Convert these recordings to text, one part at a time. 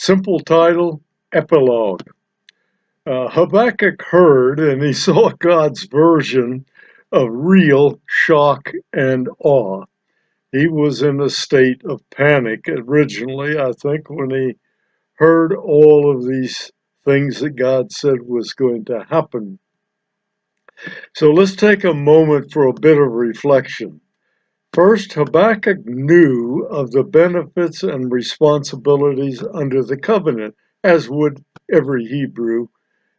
Simple title, Epilogue. Habakkuk heard and he saw God's version of real shock and awe. He was in a state of panic originally, I think, when he heard all of these things that God said was going to happen. So let's take a moment for a bit of reflection. First, Habakkuk knew of the benefits and responsibilities under the covenant, as would every Hebrew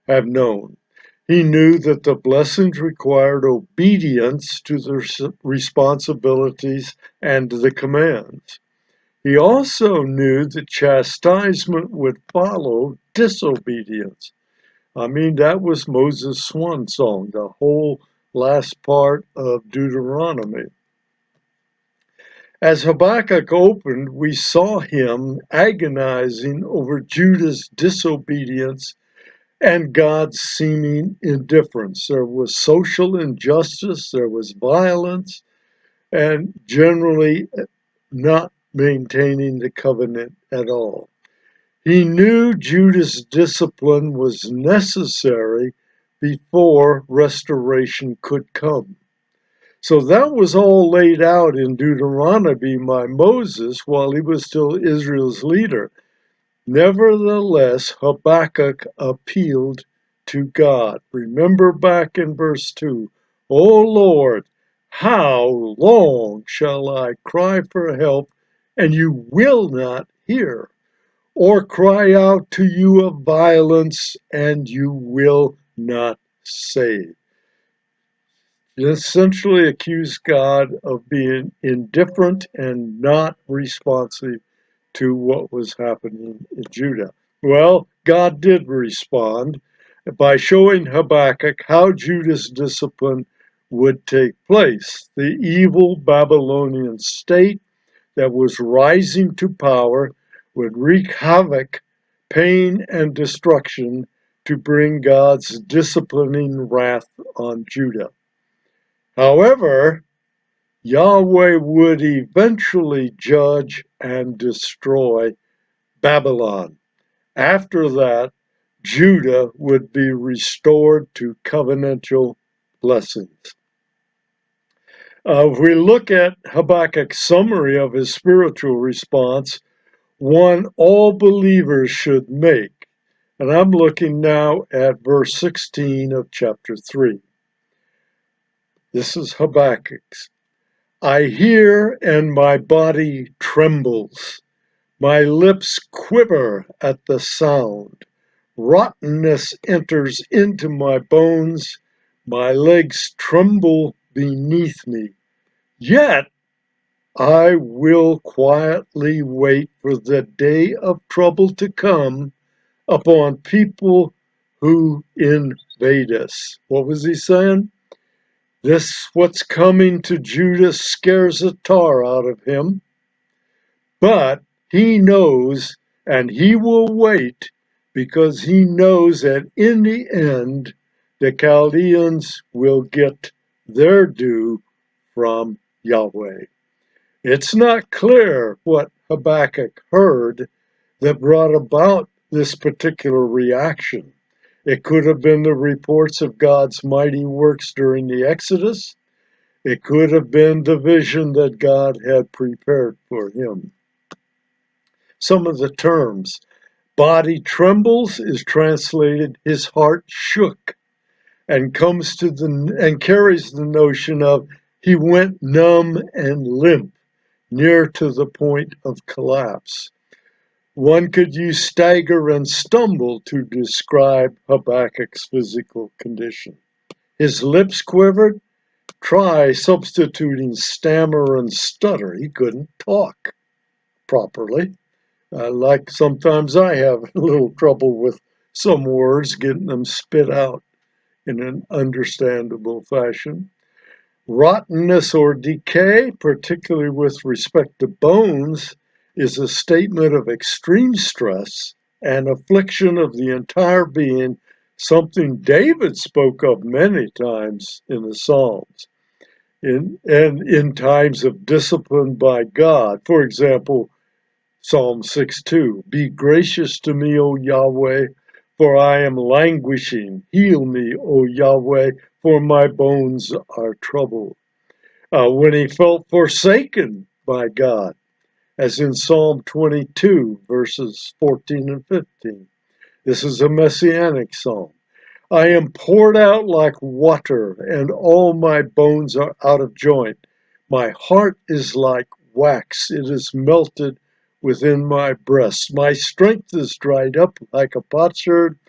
have known. He knew that the blessings required obedience to the responsibilities and the commands. He also knew that chastisement would follow disobedience. That was Moses' swan song, the whole last part of Deuteronomy. As Habakkuk opened, we saw him agonizing over Judah's disobedience and God's seeming indifference. There was social injustice, there was violence, and generally not maintaining the covenant at all. He knew Judah's discipline was necessary before restoration could come. So that was all laid out in Deuteronomy by Moses while he was still Israel's leader. Nevertheless, Habakkuk appealed to God. Remember back in verse 2, O Lord, how long shall I cry for help, and you will not hear? Or cry out to you of violence, and you will not save? He essentially accused God of being indifferent and not responsive to what was happening in Judah. Well, God did respond by showing Habakkuk how Judah's discipline would take place. The evil Babylonian state that was rising to power would wreak havoc, pain, and destruction to bring God's disciplining wrath on Judah. However, Yahweh would eventually judge and destroy Babylon. After that, Judah would be restored to covenantal blessings. If we look at Habakkuk's summary of his spiritual response, one all believers should make. And I'm looking now at verse 16 of chapter 3. This is Habakkuk's. I hear and my body trembles. My lips quiver at the sound. Rottenness enters into my bones. My legs tremble beneath me. Yet I will quietly wait for the day of trouble to come upon people who invade us. What was he saying? What's coming to Judah scares the tar out of him. But he knows, and he will wait, because he knows that in the end, the Chaldeans will get their due from Yahweh. It's not clear what Habakkuk heard that brought about this particular reaction. It could have been the reports of God's mighty works during the Exodus. It could have been the vision that God had prepared for him. Some of the terms. Body trembles is translated his heart shook, and carries the notion of he went numb and limp, near to the point of collapse. One could use stagger and stumble to describe Habakkuk's physical condition. His lips quivered. Try substituting stammer and stutter. He couldn't talk properly. Like sometimes I have a little trouble with some words, getting them spit out in an understandable fashion. Rottenness or decay, particularly with respect to bones, is a statement of extreme stress and affliction of the entire being, something David spoke of many times in the Psalms. In times of discipline by God. For example, Psalm 6:2. Be gracious to me, O Yahweh, for I am languishing. Heal me, O Yahweh, for my bones are troubled. When he felt forsaken by God, as in Psalm 22, verses 14 and 15. This is a messianic psalm. I am poured out like water, and all my bones are out of joint. My heart is like wax, it is melted within my breast. My strength is dried up like a potsherd,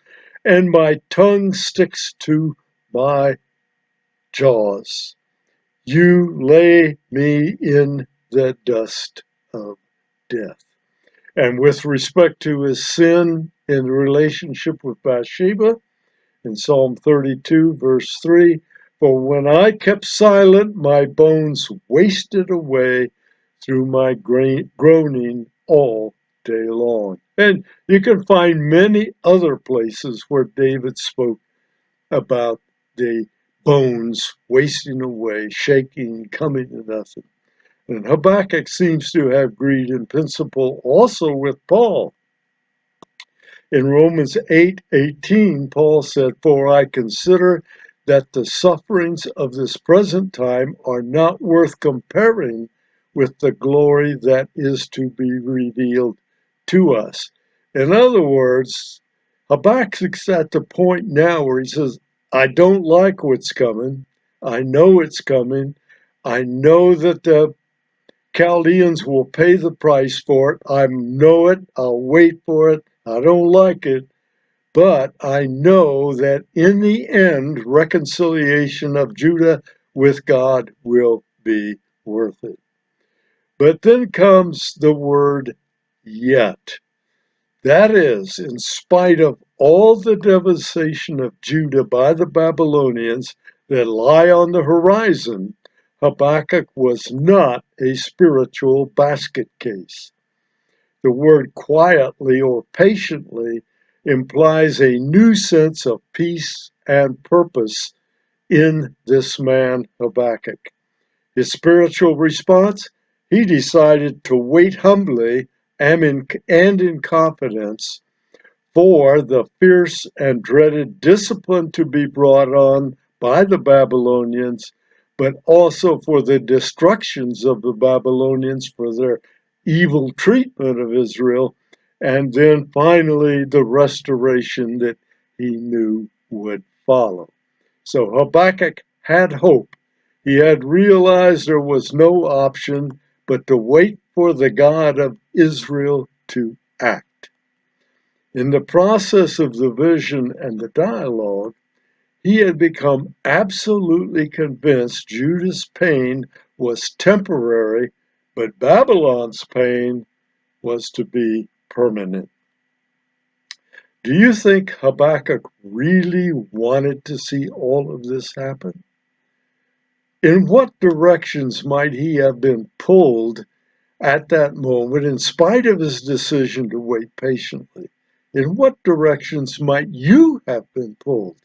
and my tongue sticks to my jaws. You lay me in the dust of death. And with respect to his sin in relationship with Bathsheba, in Psalm 32, verse 3, for when I kept silent, my bones wasted away through my groaning all day long. And you can find many other places where David spoke about the bones wasting away, shaking, coming to nothing. And Habakkuk seems to have agreed in principle also with Paul. In Romans 8:18, Paul said, for I consider that the sufferings of this present time are not worth comparing with the glory that is to be revealed to us. In other words, Habakkuk's at the point now where he says, I don't like what's coming. I know it's coming. I know that the Chaldeans will pay the price for it. I know it. I'll wait for it. I don't like it. But I know that in the end, reconciliation of Judah with God will be worth it. But then comes the word yet. That is, in spite of all the devastation of Judah by the Babylonians that lie on the horizon, Habakkuk was not a spiritual basket case. The word quietly or patiently implies a new sense of peace and purpose in this man Habakkuk. His spiritual response? He decided to wait humbly and in confidence for the fierce and dreaded discipline to be brought on by the Babylonians, but also for the destructions of the Babylonians for their evil treatment of Israel, and then finally the restoration that he knew would follow. So Habakkuk had hope. He had realized there was no option but to wait for the God of Israel to act. In the process of the vision and the dialogue, he had become absolutely convinced Judah's pain was temporary, but Babylon's pain was to be permanent. Do you think Habakkuk really wanted to see all of this happen? In what directions might he have been pulled at that moment in spite of his decision to wait patiently? In what directions might you have been pulled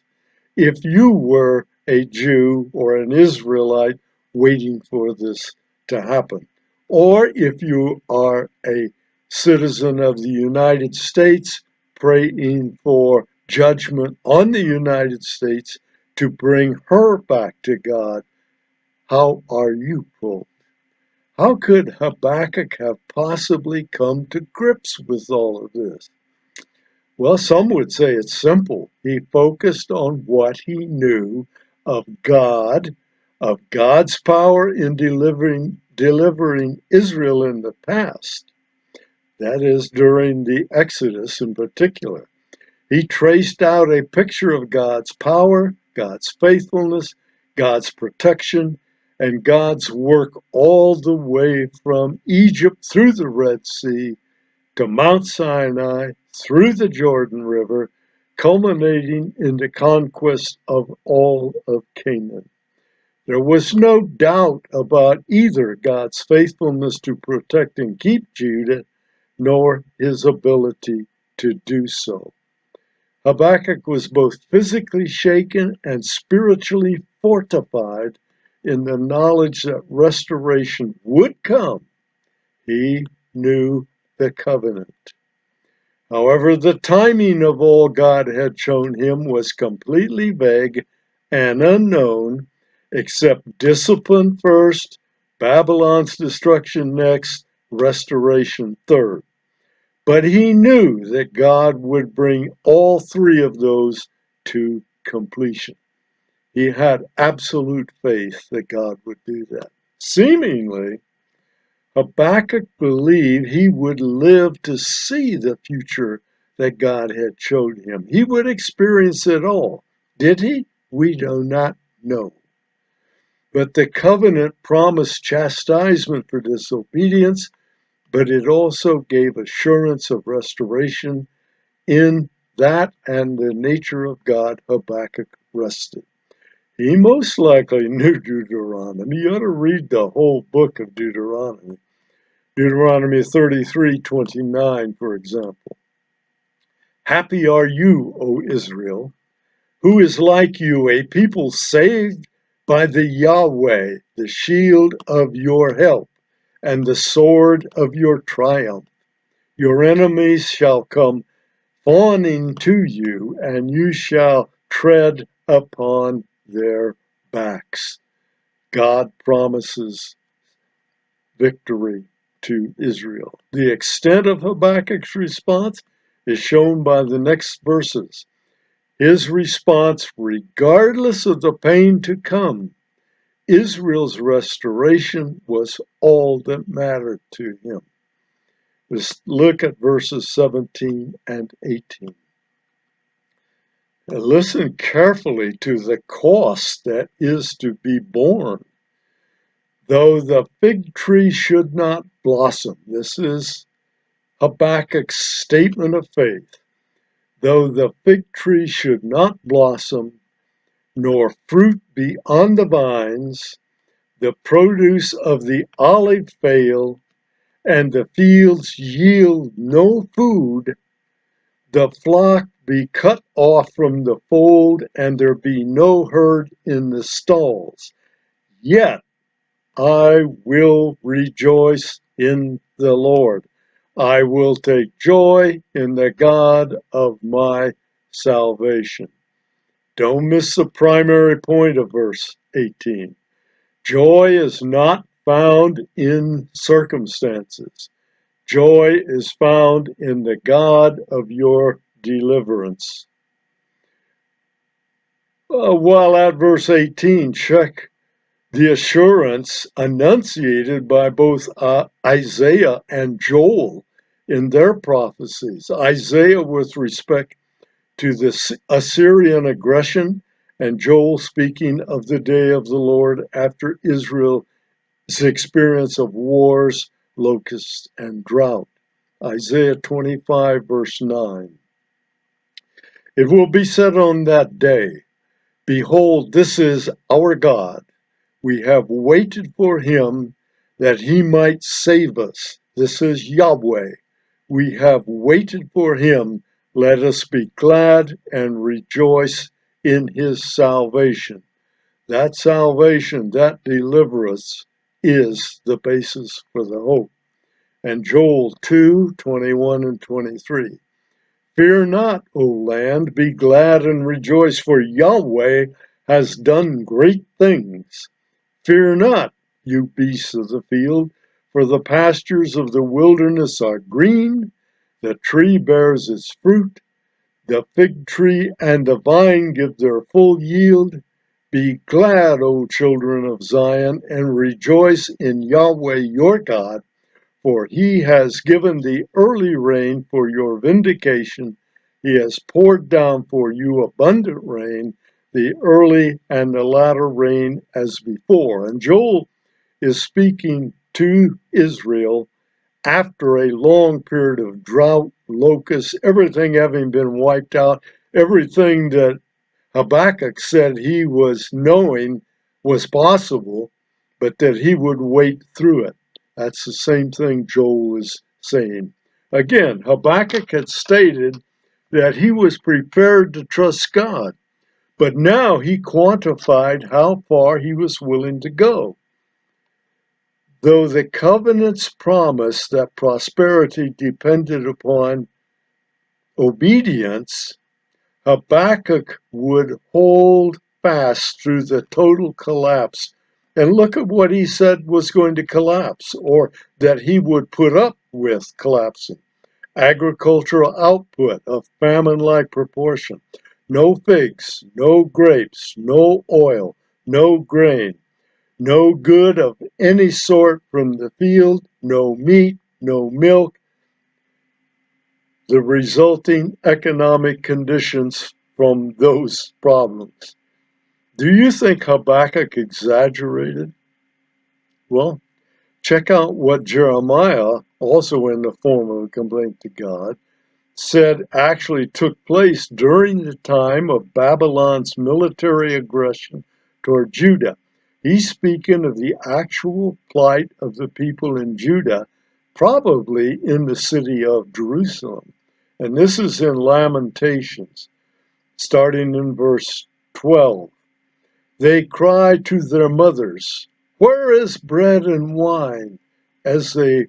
if you were a Jew or an Israelite waiting for this to happen? Or if you are a citizen of the United States praying for judgment on the United States to bring her back to God, how are you pulled? How could Habakkuk have possibly come to grips with all of this? Well, some would say it's simple. He focused on what he knew of God, of God's power in delivering Israel in the past. That is, during the Exodus in particular. He traced out a picture of God's power, God's faithfulness, God's protection, and God's work all the way from Egypt through the Red Sea to Mount Sinai, through the Jordan River, culminating in the conquest of all of Canaan. There was no doubt about either God's faithfulness to protect and keep Judah, nor his ability to do so. Habakkuk was both physically shaken and spiritually fortified in the knowledge that restoration would come. He knew the covenant. However, the timing of all God had shown him was completely vague and unknown, except discipline first, Babylon's destruction next, restoration third. But he knew that God would bring all three of those to completion. He had absolute faith that God would do that. Seemingly, Habakkuk believed he would live to see the future that God had showed him. He would experience it all. Did he? We do not know. But the covenant promised chastisement for disobedience, but it also gave assurance of restoration. In that and the nature of God, Habakkuk rested. He most likely knew Deuteronomy. You ought to read the whole book of Deuteronomy. Deuteronomy 33:29, for example. Happy are you, O Israel, who is like you, a people saved by the Yahweh, the shield of your help, and the sword of your triumph. Your enemies shall come fawning to you, and you shall tread upon their backs. God promises victory to Israel. The extent of Habakkuk's response is shown by the next verses. His response, regardless of the pain to come, Israel's restoration was all that mattered to him. Let's look at verses 17 and 18. Now listen carefully to the cost that is to be borne. Though the fig tree should not blossom, this is Habakkuk's statement of faith. Though the fig tree should not blossom, nor fruit be on the vines, the produce of the olive fail, and the fields yield no food, the flock be cut off from the fold, and there be no herd in the stalls. Yet I will rejoice in the Lord. I will take joy in the God of my salvation. Don't miss the primary point of verse 18. Joy is not found in circumstances. Joy is found in the God of your deliverance. While at verse 18, check the assurance enunciated by both Isaiah and Joel in their prophecies. Isaiah with respect to the Assyrian aggression, and Joel speaking of the day of the Lord after Israel's experience of wars, locusts, and drought. Isaiah 25, verse 9. It will be said on that day, behold, this is our God. We have waited for him that he might save us. This is Yahweh. We have waited for him. Let us be glad and rejoice in his salvation. That salvation, that deliverance, is the basis for the hope. And Joel 2:21 and 23. Fear not, O land, be glad and rejoice, for Yahweh has done great things. Fear not, you beasts of the field, for the pastures of the wilderness are green, the tree bears its fruit, the fig tree and the vine give their full yield. Be glad, O children of Zion, and rejoice in Yahweh your God, for he has given the early rain for your vindication. He has poured down for you abundant rain, the early and the latter rain as before. And Joel is speaking to Israel after a long period of drought, locusts, everything having been wiped out, everything that Habakkuk said he was knowing was possible, but that he would wait through it. That's the same thing Joel is saying. Again, Habakkuk had stated that he was prepared to trust God, but now he quantified how far he was willing to go. Though the covenants promised that prosperity depended upon obedience, Habakkuk would hold fast through the total collapse. And look at what he said was going to collapse, or that he would put up with collapsing. Agricultural output of famine-like proportion. No figs, no grapes, no oil, no grain, no good of any sort from the field, no meat, no milk. The resulting economic conditions from those problems. Do you think Habakkuk exaggerated? Well, check out what Jeremiah, also in the form of a complaint to God, said actually took place during the time of Babylon's military aggression toward Judah. He's speaking of the actual plight of the people in Judah, probably in the city of Jerusalem. And this is in Lamentations, starting in verse 12. They cry to their mothers, "Where is bread and wine?" as they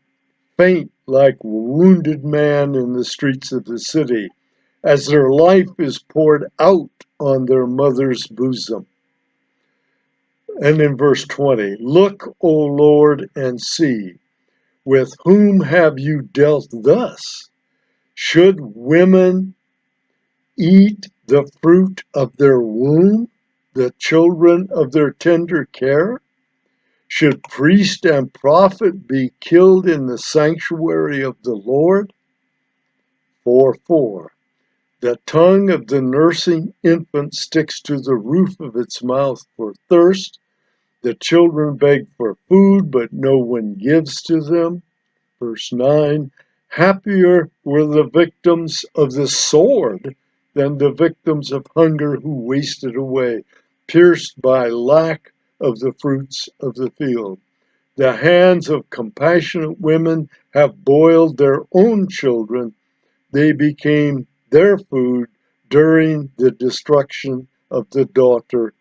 faint like a wounded man in the streets of the city, as their life is poured out on their mother's bosom. And in verse 20, look, O Lord, and see, with whom have you dealt thus? Should women eat the fruit of their womb, the children of their tender care? Should priest and prophet be killed in the sanctuary of the Lord? 4:4. The tongue of the nursing infant sticks to the roof of its mouth for thirst. The children beg for food, but no one gives to them. Verse 9. Happier were the victims of the sword than the victims of hunger who wasted away, pierced by lack of the fruits of the field. The hands of compassionate women have boiled their own children. They became their food during the destruction of the daughter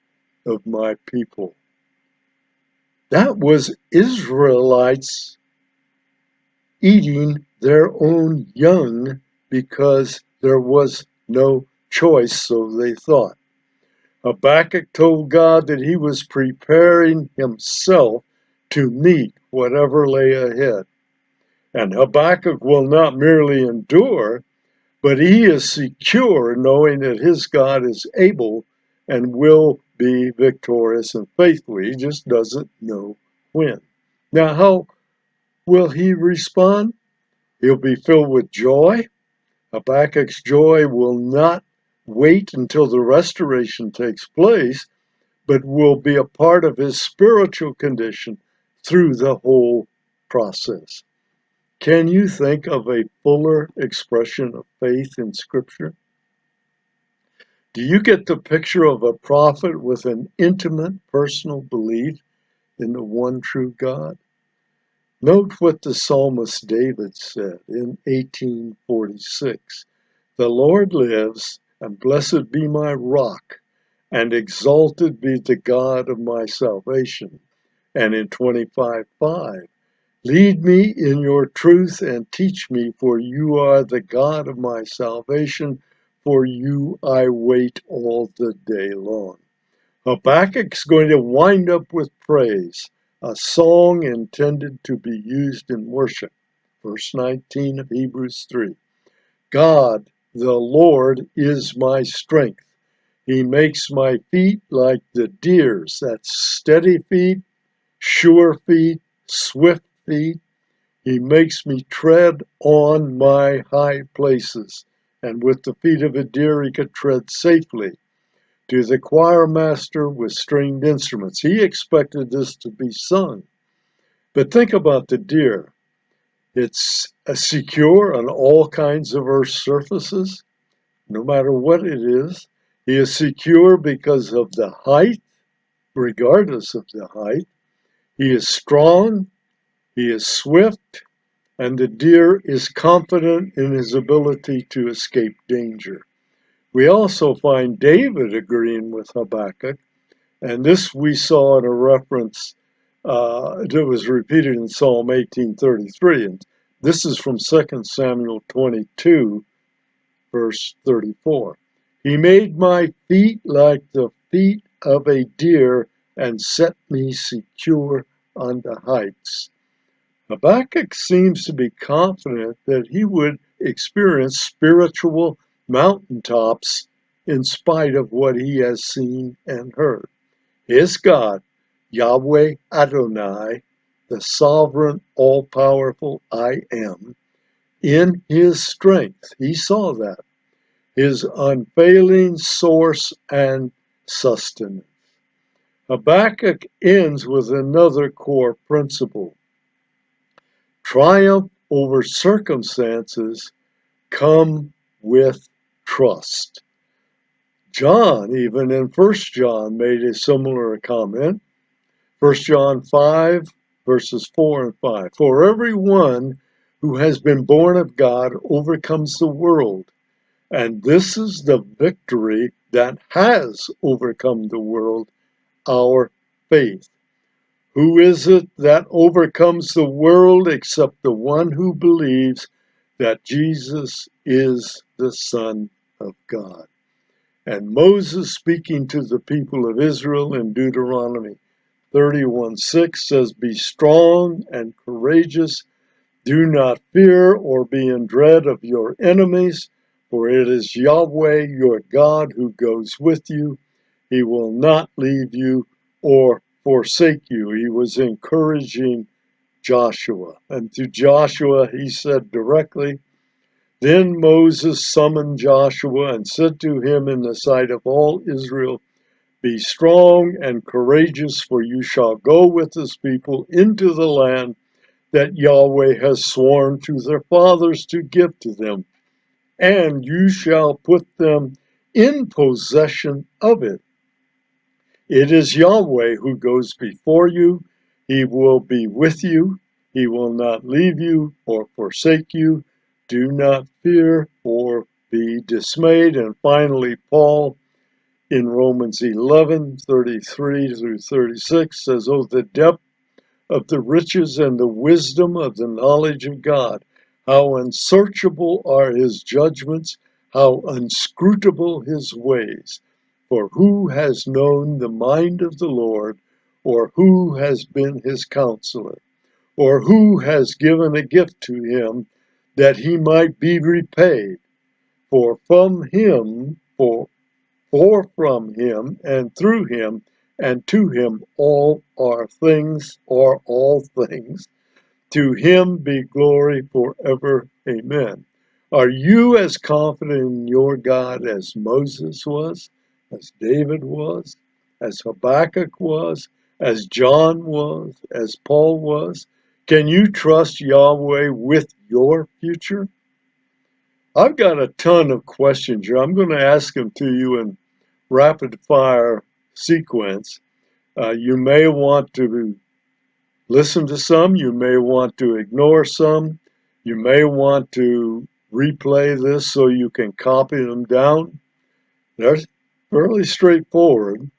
of my people. That was Israelites eating their own young because there was no choice, so they thought. Habakkuk told God that he was preparing himself to meet whatever lay ahead. And Habakkuk will not merely endure, but he is secure knowing that his God is able and will be victorious and faithful. He just doesn't know when. Now, how will he respond? He'll be filled with joy. Habakkuk's joy will not wait until the restoration takes place, but will be a part of his spiritual condition through the whole process. Can you think of a fuller expression of faith in Scripture? Do you get the picture of a prophet with an intimate personal belief in the one true God? Note what the psalmist David said in 1846. The Lord lives, and blessed be my rock, and exalted be the God of my salvation. And in 25:5, lead me in your truth and teach me, for you are the God of my salvation. For you I wait all the day long. Habakkuk's going to wind up with praise, a song intended to be used in worship. Verse 19 of Hebrews 3. God, the Lord, is my strength. He makes my feet like the deer's. That's steady feet, sure feet, swift feet. He makes me tread on my high places, and with the feet of a deer he could tread safely. To the choir master with stringed instruments, he expected this to be sung. But think about the deer. It's secure on all kinds of Earth's surfaces, no matter what it is. He is secure because of the height, regardless of the height. He is strong, he is swift, and the deer is confident in his ability to escape danger. We also find David agreeing with Habakkuk, and this we saw in a reference It was repeated in Psalm 18:33, and this is from 2 Samuel 22, verse 34. He made my feet like the feet of a deer and set me secure on the heights. Habakkuk seems to be confident that he would experience spiritual mountaintops in spite of what he has seen and heard. His God, Yahweh Adonai, the sovereign, all-powerful I Am, in his strength, he saw that, his unfailing source and sustenance. Habakkuk ends with another core principle. Triumph over circumstances come with trust. John, even in 1 John, made a similar comment. 1 John 5, verses 4 and 5. For everyone who has been born of God overcomes the world, and this is the victory that has overcome the world, our faith. Who is it that overcomes the world except the one who believes that Jesus is the Son of God? And Moses, speaking to the people of Israel in Deuteronomy 31:6, says, Be strong and courageous. Do not fear or be in dread of your enemies, for it is Yahweh your God who goes with you. He will not leave you or forsake you. He was encouraging Joshua. And to Joshua, he said directly, Then Moses summoned Joshua and said to him in the sight of all Israel, Be strong and courageous, for you shall go with this people into the land that Yahweh has sworn to their fathers to give to them, and you shall put them in possession of it. It is Yahweh who goes before you. He will be with you. He will not leave you or forsake you. Do not fear or be dismayed. And finally, Paul in Romans 11:33 through 36 says, Oh, the depth of the riches and the wisdom of the knowledge of God. How unsearchable are his judgments, how inscrutable his ways. For who has known the mind of the Lord, or who has been his counselor, or who has given a gift to him that he might be repaid? For from him, for from him, and through him, and to him all things. To him be glory forever. Amen. Are you as confident in your God as Moses was, as David was, as Habakkuk was, as John was, as Paul was? Can you trust Yahweh with your future? I've got a ton of questions here. I'm going to ask them to you in rapid fire sequence. You may want to listen to some, you may want to ignore some, you may want to replay this so you can copy them down. They're fairly straightforward.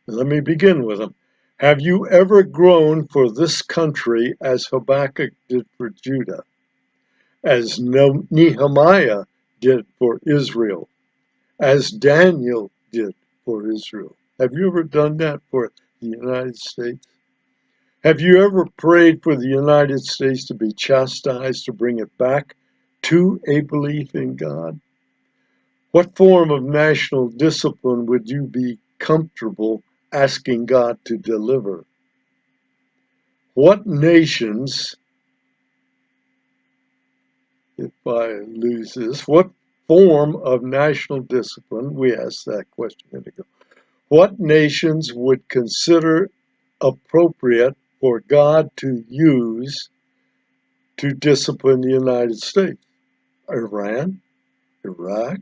Let me begin with them. Have you ever grown for this country as Habakkuk did for Judah, as Nehemiah did for Israel, as Daniel did for Israel? Have you ever done that for the United States? Have you ever prayed for the United States to be chastised to bring it back to a belief in God? What form of national discipline would you be comfortable asking God to deliver? What nations, if I lose this, what form of national discipline, we asked that question a minute ago, what nations would consider appropriate for God to use to discipline the United States? Iran, Iraq,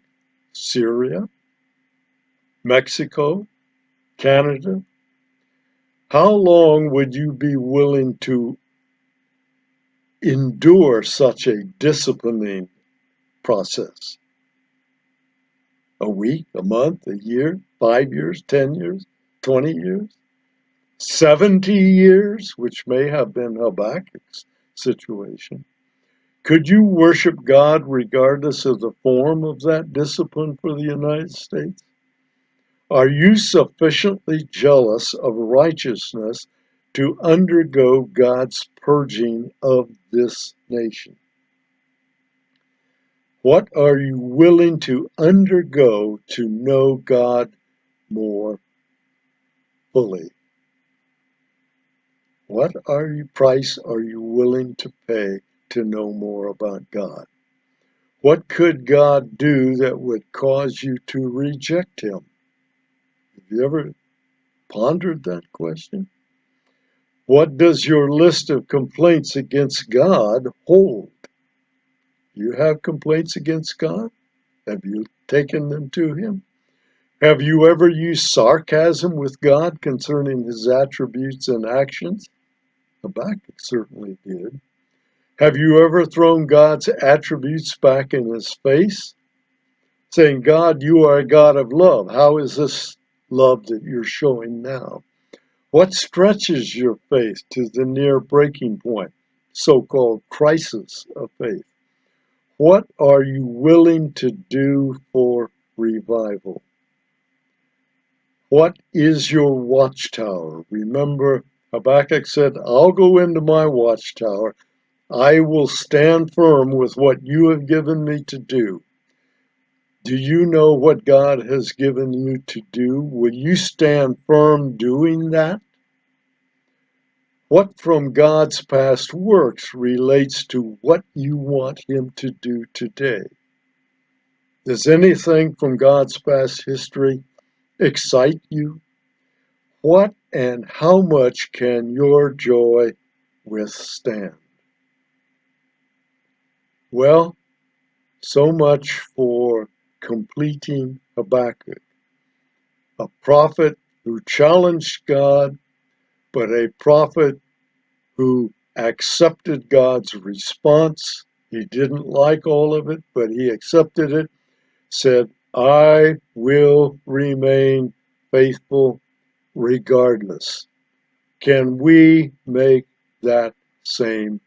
Syria, Mexico, Canada. How long would you be willing to endure such a disciplining process? A week, a month, a year, 5 years, 10 years, 20 years? 70 years, which may have been Habakkuk's situation. Could you worship God regardless of the form of that discipline for the United States? Are you sufficiently jealous of righteousness to undergo God's purging of this nation? What are you willing to undergo to know God more fully? What price are you willing to pay to know more about God? What could God do that would cause you to reject him? Have you ever pondered that question? What does your list of complaints against God hold? You have complaints against God? Have you taken them to him? Have you ever used sarcasm with God concerning his attributes and actions? Habakkuk certainly did. Have you ever thrown God's attributes back in his face? Saying, God, you are a God of love. How is this love that you're showing now? What stretches your faith to the near breaking point, so-called crisis of faith? What are you willing to do for revival? What is your watchtower? Remember, Habakkuk said, I'll go into my watchtower. I will stand firm with what you have given me to do. Do you know what God has given you to do? Will you stand firm doing that? What from God's past works relates to what you want him to do today? Does anything from God's past history excite you? What and how much can your joy withstand? Well, so much for completing Habakkuk, a prophet who challenged God, but a prophet who accepted God's response. He didn't like all of it, but he accepted it, said, I will remain faithful regardless. Can we make that same